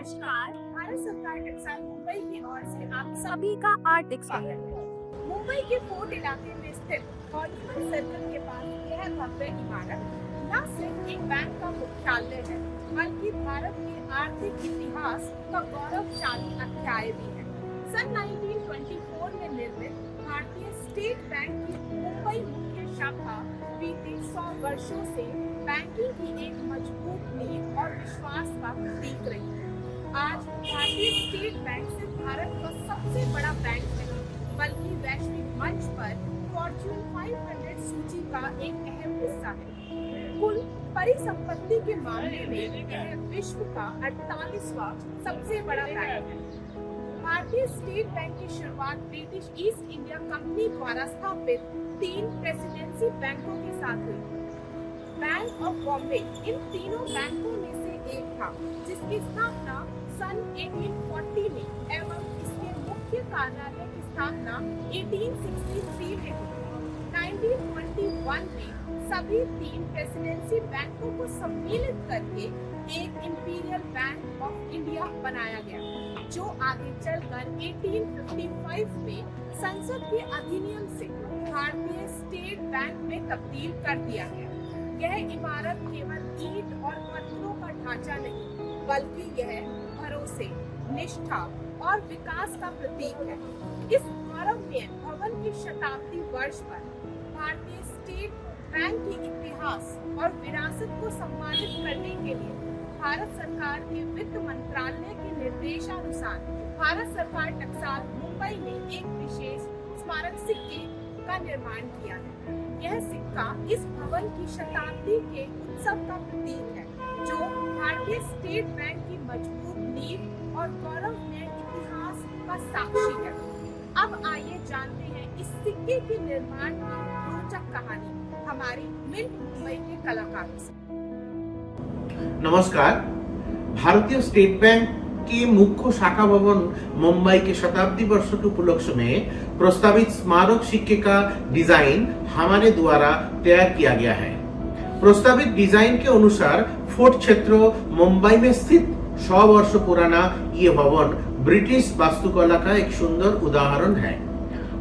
नमस्कार। भारत सरकार टेक्सटाइल मुंबई की ओर से आप सभी का हार्दिक स्वागत है। मुंबई के फोर्ट इलाके में स्थित मॉन्यूमेंट सर्कल के पास यह भव्य इमारत न सिर्फ एक बैंक का मुख्यालय है, बल्कि भारत के आर्थिक इतिहास का गौरवशाली अध्याय भी है। सन 1924 में निर्मित भारतीय स्टेट बैंक की मुंबई मुख्य शाखा बीते 100 वर्षों से बैंकिंग की एक मजबूत नींव और विश्वास का प्रतीक रही है। आज भारतीय स्टेट बैंक सिर्फ भारत का सबसे बड़ा बैंक नहीं, बल्कि वैश्विक मंच पर फॉर्च्यून 500 सूची का एक अहम हिस्सा है। कुल परिसंपत्ति के मामले में यह विश्व का 48वां सबसे बड़ा बैंक है। भारतीय स्टेट बैंक की शुरुआत ब्रिटिश ईस्ट इंडिया कंपनी द्वारा स्थापित 3 प्रेसिडेंसी बैंकों के साथ हुई। बैंक ऑफ बॉम्बे इन तीनों बैंकों में से एक था, जिसकी स्थापना सन 1840 में एवं इसके मुख्य कार्यालय की स्थापना 1863 में हुई। 1921 में सभी 3 प्रेसिडेंसी बैंकों को सम्मिलित करके एक इंपीरियल बैंक ऑफ इंडिया बनाया गया, जो आगे चलकर 1855 में संसद के अधिनियम से भारतीय स्टेट बैंक में तब्दील कर दिया गया। यह इमारत केवल ईंट और पत्थरों का ढांचा नहीं, बल्कि यह भरोसे, निष्ठा और विकास का प्रतीक है। इस गौरवमय भवन की शताब्दी वर्ष पर भारतीय स्टेट बैंक के इतिहास और विरासत को सम्मानित करने के लिए भारत सरकार के वित्त मंत्रालय के निर्देशानुसार भारत सरकार टेक्सटाइल मुंबई ने एक विशेष स्मारक सिक्के का निर्माण किया है। यह सिक्का इस भवन की शताब्दी के उत्सव का प्रतीक है, जो भारतीय स्टेट बैंक की मजबूत नींव और गौरवमय इतिहास का साक्षी है। अब आइए जानते हैं इस सिक्के के निर्माण की रोचक कहानी हमारी मिंट मुंबई के कलाकारों से। नमस्कार। भारतीय स्टेट बैंक के मुख्य शाखा भवन मुंबई के शताब्दी वर्ष के उपलक्ष्य में प्रस्तावित स्मारक सिक्के का डिजाइन हमारे द्वारा तैयार किया गया है। प्रस्तावित डिजाइन के अनुसार फोर्ट क्षेत्र मुंबई में स्थित 100 वर्ष पुराना ये भवन ब्रिटिश वास्तुकला का एक सुंदर उदाहरण है।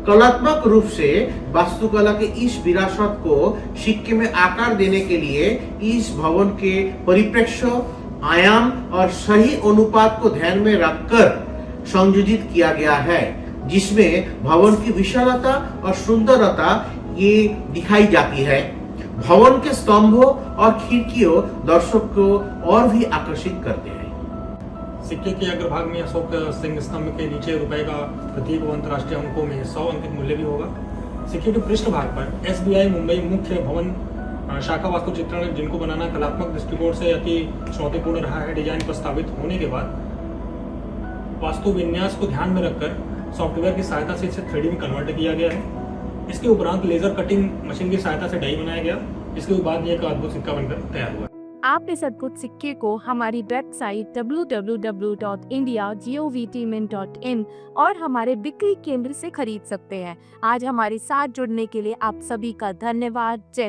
कलात्मक रूप से वास्तुकला के इस विरासत को सिक्के में आकार देने के लिए इस भवन के परिप्रेक्ष्य, आयाम और सही अनुपात को ध्यान में रखकर संयोजित किया गया है, जिसमें भवन की विशालता और सुंदरता ये दिखाई जाती है। भवन के स्तंभों और खिड़कियों दर्शक को और भी आकर्षित करते हैं। सिक्के के अग्रभाग में अशोक सिंह स्तंभ के नीचे रुपए का प्रतीक व अंतर्राष्ट्रीय अंकों में 100 अंकित मूल्य भी होगा। सिक्के के पृष्ठभाग पर एसबीआई मुंबई मुख्य भवन शाखा वास्तु चित्रण, जिनको बनाना कलात्मक दृष्टिकोण से अति चुनौतीपूर्ण रहा है। डिजाइन प्रस्तावित होने के बाद वास्तु विन्यास को ध्यान में रखकर सॉफ्टवेयर की सहायता से इसे 3D में कन्वर्ट किया गया है। इसके उपरांत लेजर कटिंग मशीन की सहायता से डाई बनाया गया। इसके बाद ये एक अद्भुत सिक्का बनकर तैयार हुआ। आप इस अद्भुत सिक्के को हमारी वेबसाइट www.indiagovtmin.in और हमारे बिक्री केंद्र से खरीद सकते हैं। आज हमारे साथ जुड़ने के लिए आप सभी का धन्यवाद। जय